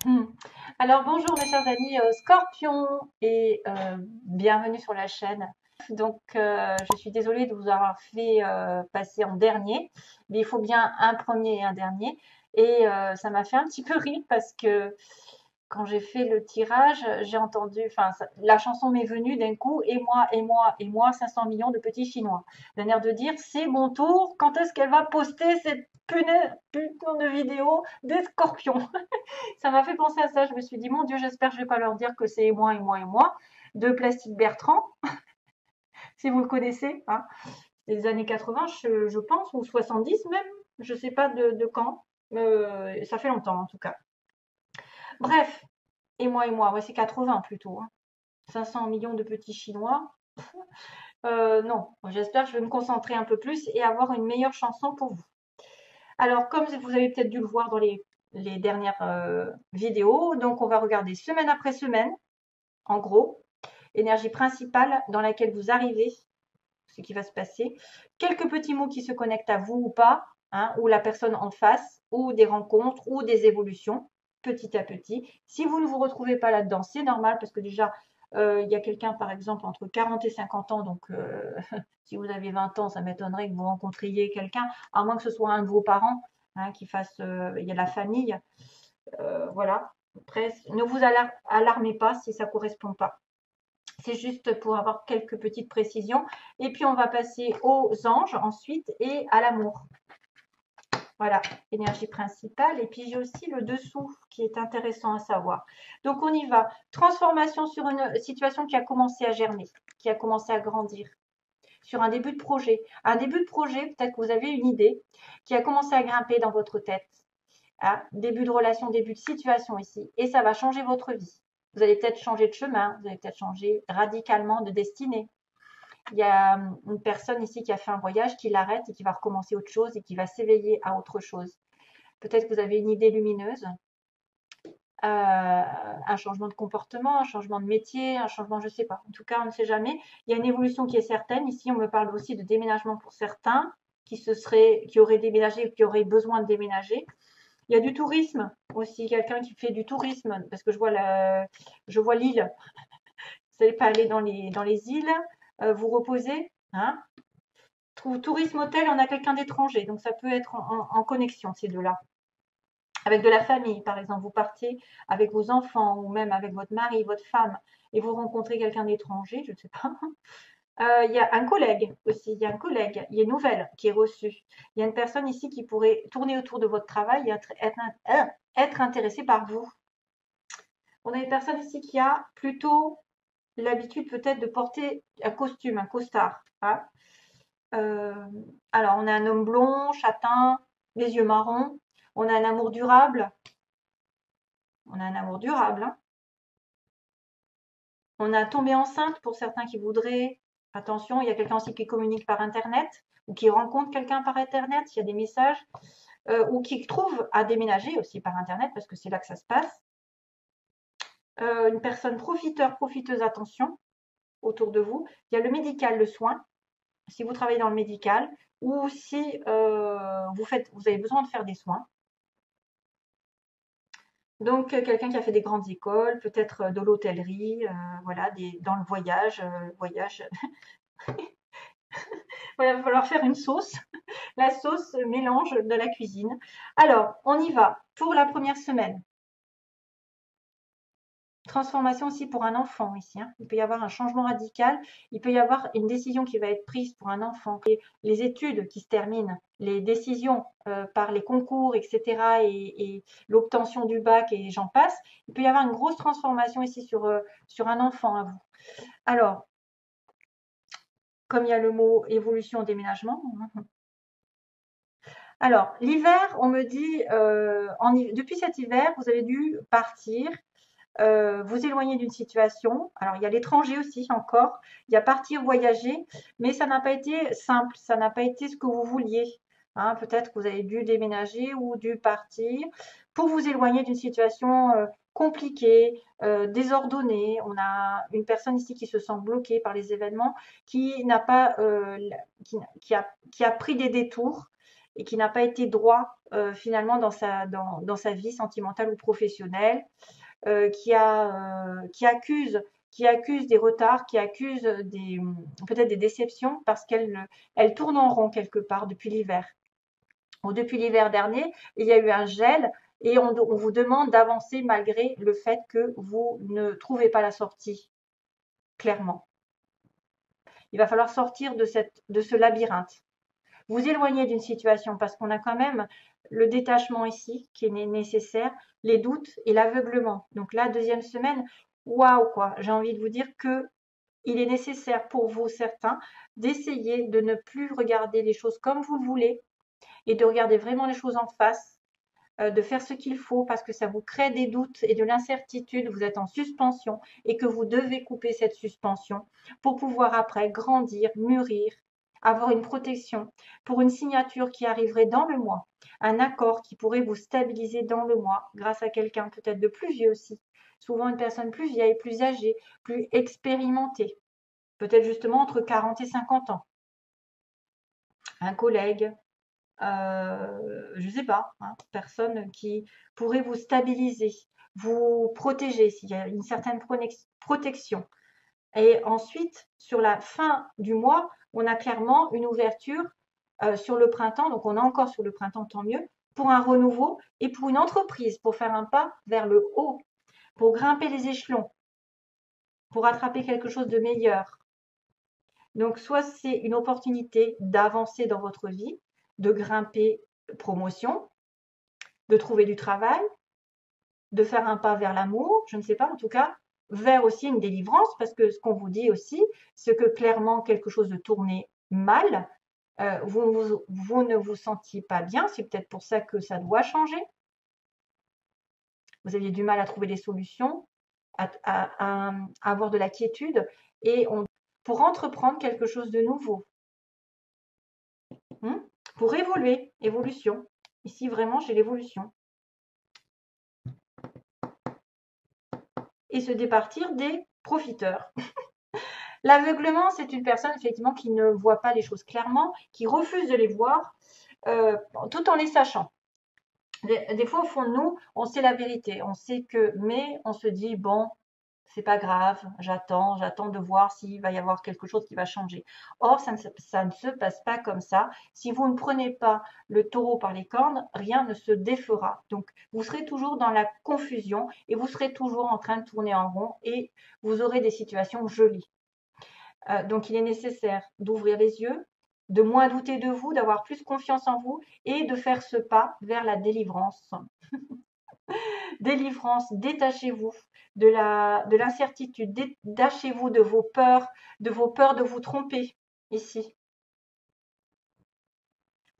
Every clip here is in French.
Hmm. Alors bonjour mes chers amis Scorpion et bienvenue sur la chaîne. Je suis désolée de vous avoir fait passer en dernier, mais il faut bien un premier et un dernier. Ça m'a fait un petit peu rire parce que quand j'ai fait le tirage, j'ai entendu, la chanson m'est venue d'un coup, et moi, et moi, et moi, 500 millions de petits Chinois. D'un air de dire, c'est mon tour, quand est-ce qu'elle va poster cette putain de vidéo des scorpions? Ça m'a fait penser à ça. Je me suis dit, mon Dieu, j'espère que je vais pas leur dire que c'est moi et moi et moi. De Plastique Bertrand, si vous le connaissez, hein. Des années 80, je pense, ou 70 même. Je sais pas de quand. Ça fait longtemps en tout cas. Bref, et moi, ouais, c'est 80 plutôt, hein. 500 millions de petits Chinois. Non, j'espère que je vais me concentrer un peu plus et avoir une meilleure chanson pour vous. Alors, comme vous avez peut-être dû le voir dans les dernières vidéos, donc on va regarder semaine après semaine, en gros, énergie principale dans laquelle vous arrivez, ce qui va se passer, quelques petits mots qui se connectent à vous ou pas, hein, ou la personne en face, ou des rencontres, ou des évolutions, petit à petit. Si vous ne vous retrouvez pas là-dedans, c'est normal parce que déjà, il y a quelqu'un, par exemple, entre 40 et 50 ans, donc si vous avez 20 ans, ça m'étonnerait que vous rencontriez quelqu'un, à moins que ce soit un de vos parents, hein, qui fasse, il y a la famille, voilà. Après, ne vous alarmez pas si ça ne correspond pas. C'est juste pour avoir quelques petites précisions. Et puis, on va passer aux anges ensuite et à l'amour. Voilà, énergie principale. Et puis, j'ai aussi le dessous qui est intéressant à savoir. Donc, on y va. Transformation sur une situation qui a commencé à germer, qui a commencé à grandir. Sur un début de projet. Un début de projet, peut-être que vous avez une idée qui a commencé à grimper dans votre tête. Ah, début de relation, début de situation ici. Et ça va changer votre vie. Vous allez peut-être changer de chemin, vous allez peut-être changer radicalement de destinée. Il y a une personne ici qui a fait un voyage, qui l'arrête et qui va recommencer autre chose et qui va s'éveiller à autre chose. Peut-être que vous avez une idée lumineuse, un changement de comportement, un changement de métier, un changement, je ne sais pas. En tout cas, on ne sait jamais. Il y a une évolution qui est certaine. Ici, on me parle aussi de déménagement pour certains qui auraient déménagé ou qui auraient besoin de déménager. Il y a du tourisme aussi, quelqu'un qui fait du tourisme, parce que je vois l'île. Vous n'allez pas aller dans les îles, vous reposer, hein. Tourisme hôtel, on a quelqu'un d'étranger, donc ça peut être en connexion ces deux-là. Avec de la famille, par exemple, vous partez avec vos enfants ou même avec votre mari, votre femme, et vous rencontrez quelqu'un d'étranger, je ne sais pas. Il y a un collègue aussi, il y a un collègue, il y a une nouvelle qui est reçue. Il y a une personne ici qui pourrait tourner autour de votre travail et être intéressée par vous. On a une personne ici qui a plutôt l'habitude peut-être de porter un costume, un costard, hein. Euh, alors, on a un homme blond, châtain, les yeux marrons. On a un amour durable. On a un amour durable, hein. On a tombé enceinte pour certains qui voudraient. Attention, il y a quelqu'un aussi qui communique par Internet ou qui rencontre quelqu'un par Internet. Il y a des messages. Ou qui trouve à déménager aussi par Internet parce que c'est là que ça se passe. Une personne profiteur, profiteuse, attention, autour de vous. Il y a le médical, le soin. Si vous travaillez dans le médical ou si vous avez besoin de faire des soins. Donc, quelqu'un qui a fait des grandes écoles, peut-être de l'hôtellerie, voilà, dans le voyage. Voilà, il va falloir faire une sauce. La sauce mélange de la cuisine. Alors, on y va pour la première semaine. Transformation aussi pour un enfant ici, hein. Il peut y avoir un changement radical. Il peut y avoir une décision qui va être prise pour un enfant. Et les études qui se terminent, les décisions par les concours, etc. Et l'obtention du bac et j'en passe. Il peut y avoir une grosse transformation ici sur un enfant à vous. Alors, comme il y a le mot évolution, déménagement. Alors, l'hiver, on me dit, depuis cet hiver, vous avez dû partir, vous éloigner d'une situation. Alors, il y a l'étranger aussi encore, il y a partir, voyager, mais ça n'a pas été simple, ça n'a pas été ce que vous vouliez, hein. Peut-être que vous avez dû déménager ou dû partir pour vous éloigner d'une situation compliquée, désordonnée. On a une personne ici qui se sent bloquée par les événements, qui n'a pas, qui a pris des détours et qui n'a pas été droit finalement dans sa vie sentimentale ou professionnelle, qui accuse des retards, qui accuse peut-être des déceptions parce qu'elle tourne en rond quelque part depuis l'hiver. Depuis l'hiver dernier, il y a eu un gel et on vous demande d'avancer malgré le fait que vous ne trouvez pas la sortie, clairement. Il va falloir sortir de ce labyrinthe. Vous éloigner d'une situation parce qu'on a quand même le détachement ici qui est nécessaire, les doutes et l'aveuglement. Donc la deuxième semaine, waouh quoi, j'ai envie de vous dire que il est nécessaire pour vous certains d'essayer de ne plus regarder les choses comme vous le voulez et de regarder vraiment les choses en face, de faire ce qu'il faut parce que ça vous crée des doutes et de l'incertitude, vous êtes en suspension et que vous devez couper cette suspension pour pouvoir après grandir, mûrir, avoir une protection pour une signature qui arriverait dans le mois, un accord qui pourrait vous stabiliser dans le mois grâce à quelqu'un peut-être de plus vieux aussi, souvent une personne plus vieille, plus âgée, plus expérimentée, peut-être justement entre 40 et 50 ans, un collègue, je sais pas, hein, personne qui pourrait vous stabiliser, vous protéger s'il y a une certaine protection. Et ensuite, sur la fin du mois, on a clairement une ouverture sur le printemps, donc on est encore sur le printemps, tant mieux, pour un renouveau et pour une entreprise, pour faire un pas vers le haut, pour grimper les échelons, pour attraper quelque chose de meilleur. Donc, soit c'est une opportunité d'avancer dans votre vie, de grimper promotion, de trouver du travail, de faire un pas vers l'amour, je ne sais pas, en tout cas, vers aussi une délivrance, parce que ce qu'on vous dit aussi, c'est que clairement quelque chose de tourné mal, vous ne vous sentiez pas bien, c'est peut-être pour ça que ça doit changer. Vous aviez du mal à trouver des solutions, à avoir de la quiétude, et pour entreprendre quelque chose de nouveau, pour évoluer, évolution. Ici, vraiment, j'ai l'évolution. Et se départir des profiteurs. L'aveuglement, c'est une personne effectivement qui ne voit pas les choses clairement, qui refuse de les voir tout en les sachant. Des fois, au fond de nous, on sait la vérité, on sait que, mais on se dit, bon, c'est pas grave, j'attends de voir s'il va y avoir quelque chose qui va changer. Or, ça ne se passe pas comme ça. Si vous ne prenez pas le taureau par les cornes, rien ne se défera. Donc, vous serez toujours dans la confusion et vous serez toujours en train de tourner en rond et vous aurez des situations jolies. Donc, il est nécessaire d'ouvrir les yeux, de moins douter de vous, d'avoir plus confiance en vous et de faire ce pas vers la délivrance. Délivrance, détachez-vous de l'incertitude, détachez-vous de vos peurs de vous tromper ici.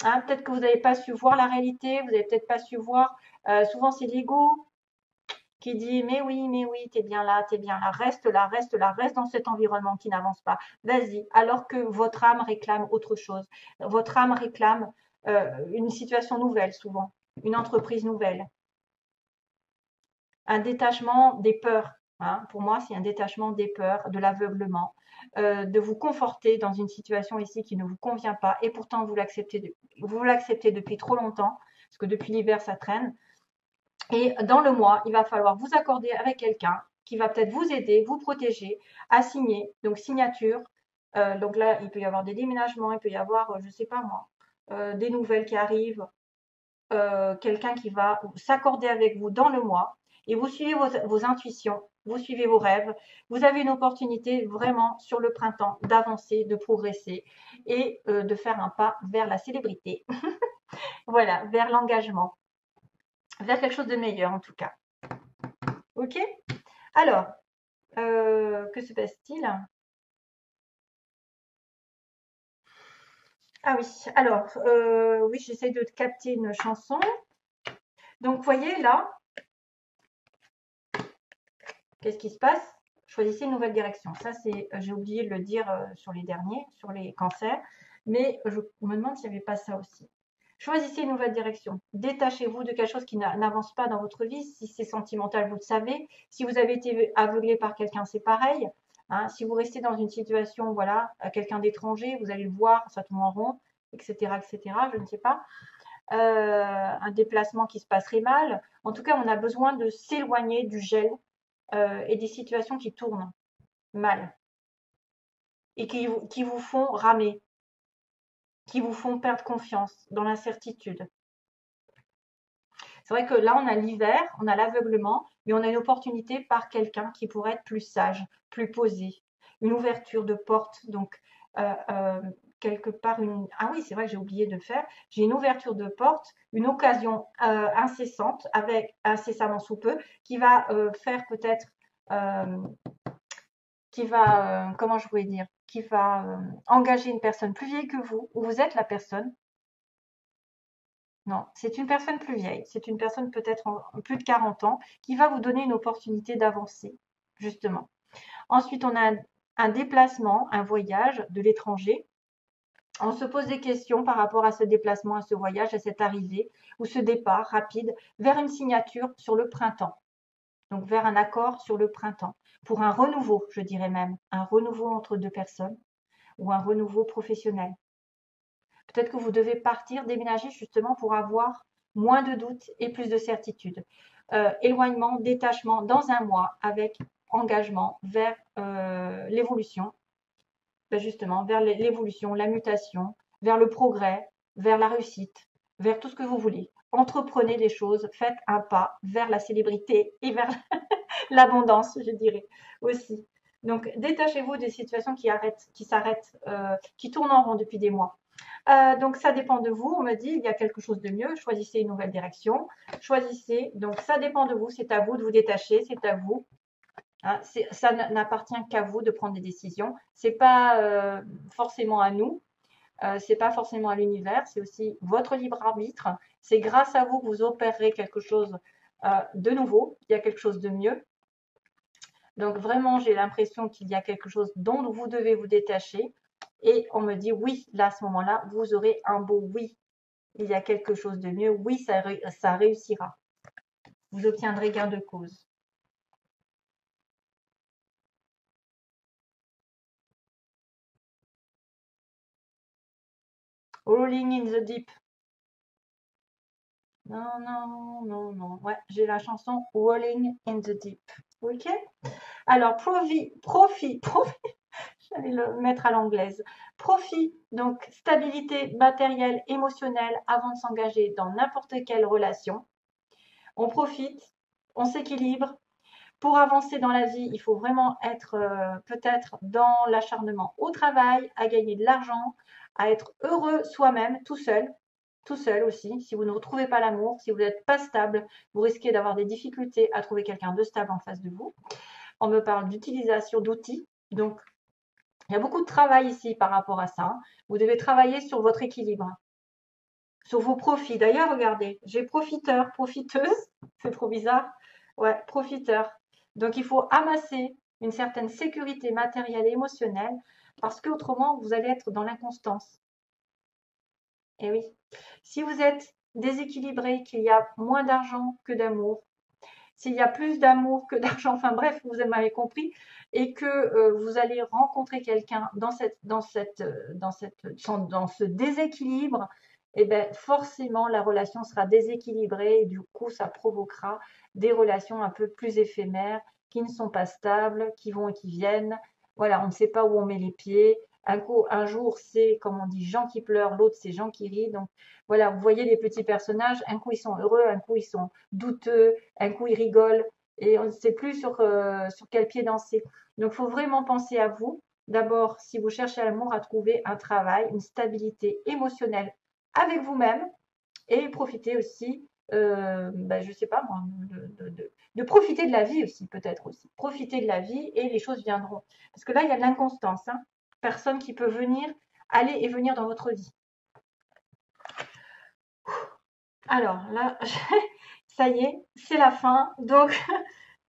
Hein, peut-être que vous n'avez pas su voir la réalité, vous n'avez peut-être pas su voir, souvent c'est l'ego qui dit mais oui, t'es bien là, reste là, reste dans cet environnement qui n'avance pas. Vas-y, alors que votre âme réclame autre chose. Votre âme réclame une situation nouvelle souvent, une entreprise nouvelle. Un détachement des peurs. Hein. Pour moi, c'est un détachement des peurs, de l'aveuglement, de vous conforter dans une situation ici qui ne vous convient pas et pourtant vous l'acceptez depuis trop longtemps, parce que depuis l'hiver, ça traîne. Et dans le mois, il va falloir vous accorder avec quelqu'un qui va peut-être vous aider, vous protéger, à signer. Donc, signature. Donc là, il peut y avoir des déménagements, il peut y avoir, je ne sais pas moi, des nouvelles qui arrivent, quelqu'un qui va s'accorder avec vous dans le mois et vous suivez vos intuitions, vous suivez vos rêves. Vous avez une opportunité vraiment sur le printemps d'avancer, de progresser et de faire un pas vers la célébrité. Voilà, vers l'engagement, vers quelque chose de meilleur en tout cas. Ok? Alors, que se passe-t-il? Ah oui, alors, oui, j'essaie de capter une chanson. Donc, vous voyez là, qu'est-ce qui se passe? Choisissez une nouvelle direction. Ça, c'est, j'ai oublié de le dire sur les derniers, sur les cancers, mais je me demande s'il n'y avait pas ça aussi. Choisissez une nouvelle direction. Détachez-vous de quelque chose qui n'avance pas dans votre vie. Si c'est sentimental, vous le savez. Si vous avez été aveuglé par quelqu'un, c'est pareil. Hein. Si vous restez dans une situation, voilà, à quelqu'un d'étranger, vous allez le voir, ça tourne en rond, etc., etc. Je ne sais pas. un déplacement qui se passerait mal. En tout cas, on a besoin de s'éloigner du gel et des situations qui tournent mal et qui vous font ramer, qui vous font perdre confiance dans l'incertitude. C'est vrai que là, on a l'hiver, on a l'aveuglement, mais on a une opportunité par quelqu'un qui pourrait être plus sage, plus posé, une ouverture de porte. Donc, quelque part, ah oui, c'est vrai que j'ai oublié de le faire. J'ai une ouverture de porte, une occasion incessante, avec incessamment sous peu, qui va faire peut-être, qui va, comment je pourrais dire, qui va engager une personne plus vieille que vous, ou vous êtes la personne. Non, c'est une personne plus vieille, c'est une personne peut-être en plus de 40 ans qui va vous donner une opportunité d'avancer, justement. Ensuite, on a un déplacement, un voyage de l'étranger. On se pose des questions par rapport à ce déplacement, à ce voyage, à cette arrivée ou ce départ rapide vers une signature sur le printemps. Donc vers un accord sur le printemps. Pour un renouveau, je dirais même, un renouveau entre deux personnes ou un renouveau professionnel. Peut-être que vous devez partir, déménager justement pour avoir moins de doutes et plus de certitude. Éloignement, détachement dans un mois avec engagement vers l'évolution, justement, vers l'évolution, la mutation, vers le progrès, vers la réussite, vers tout ce que vous voulez. Entreprenez des choses, faites un pas vers la célébrité et vers l'abondance, je dirais aussi. Donc, détachez-vous des situations qui s'arrêtent, qui tournent en rond depuis des mois. Donc, ça dépend de vous. On me dit, il y a quelque chose de mieux. Choisissez une nouvelle direction. Choisissez. Donc, ça dépend de vous. C'est à vous de vous détacher. C'est à vous. Hein, ça n'appartient qu'à vous de prendre des décisions. C'est pas forcément à nous. C'est pas forcément à l'univers. C'est aussi votre libre arbitre. C'est grâce à vous que vous opérerez quelque chose de nouveau. Il y a quelque chose de mieux. Donc, vraiment, j'ai l'impression qu'il y a quelque chose dont vous devez vous détacher. Et on me dit oui, là, à ce moment-là, vous aurez un beau oui. Il y a quelque chose de mieux. Oui, ça réussira. Vous obtiendrez gain de cause. Rolling in the deep. Non, non, non, non. Ouais, j'ai la chanson Rolling in the deep. Ok? Alors, profit. J'allais le mettre à l'anglaise. Profit, donc stabilité matérielle, émotionnelle avant de s'engager dans n'importe quelle relation. On profite, on s'équilibre. Pour avancer dans la vie, il faut vraiment être peut-être dans l'acharnement au travail, à gagner de l'argent, à être heureux soi-même, tout seul aussi. Si vous ne retrouvez pas l'amour, si vous n'êtes pas stable, vous risquez d'avoir des difficultés à trouver quelqu'un de stable en face de vous. On me parle d'utilisation d'outils, donc il y a beaucoup de travail ici par rapport à ça. Vous devez travailler sur votre équilibre, sur vos profits. D'ailleurs, regardez, j'ai profiteur, profiteuse, c'est trop bizarre. Ouais, profiteur. Donc, il faut amasser une certaine sécurité matérielle et émotionnelle parce qu'autrement, vous allez être dans l'inconstance. Et oui, si vous êtes déséquilibré, qu'il y a moins d'argent que d'amour, s'il y a plus d'amour que d'argent, enfin bref, vous m'avez compris, et que vous allez rencontrer quelqu'un dans ce déséquilibre, et bien forcément la relation sera déséquilibrée et du coup ça provoquera des relations un peu plus éphémères, qui ne sont pas stables, qui vont et qui viennent. Voilà, on ne sait pas où on met les pieds. Un jour, c'est, comme on dit, Jean qui pleure, l'autre, c'est Jean qui rit. Donc, voilà, vous voyez les petits personnages, un coup, ils sont heureux, un coup, ils sont douteux, un coup, ils rigolent, et on ne sait plus sur quel pied danser. Donc, il faut vraiment penser à vous. D'abord, si vous cherchez l'amour, à trouver un travail, une stabilité émotionnelle avec vous-même, et profiter aussi, je ne sais pas moi, de profiter de la vie aussi, peut-être aussi. Profiter de la vie et les choses viendront. Parce que là, il y a de l'inconstance. Hein. Personne qui peut venir, aller et venir dans votre vie. Alors là, ça y est, c'est la fin. Donc,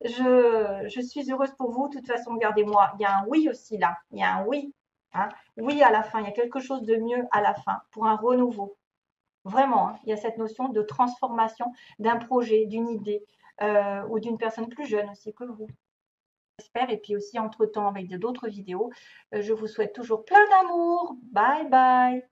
je suis heureuse pour vous. De toute façon, regardez-moi, il y a un oui aussi là. Il y a un oui. Hein. Oui à la fin. Il y a quelque chose de mieux à la fin pour un renouveau. Vraiment, hein, il y a cette notion de transformation d'un projet, d'une idée ou d'une personne plus jeune aussi que vous. J'espère. Et puis aussi, entre-temps, avec d'autres vidéos, je vous souhaite toujours plein d'amour. Bye bye.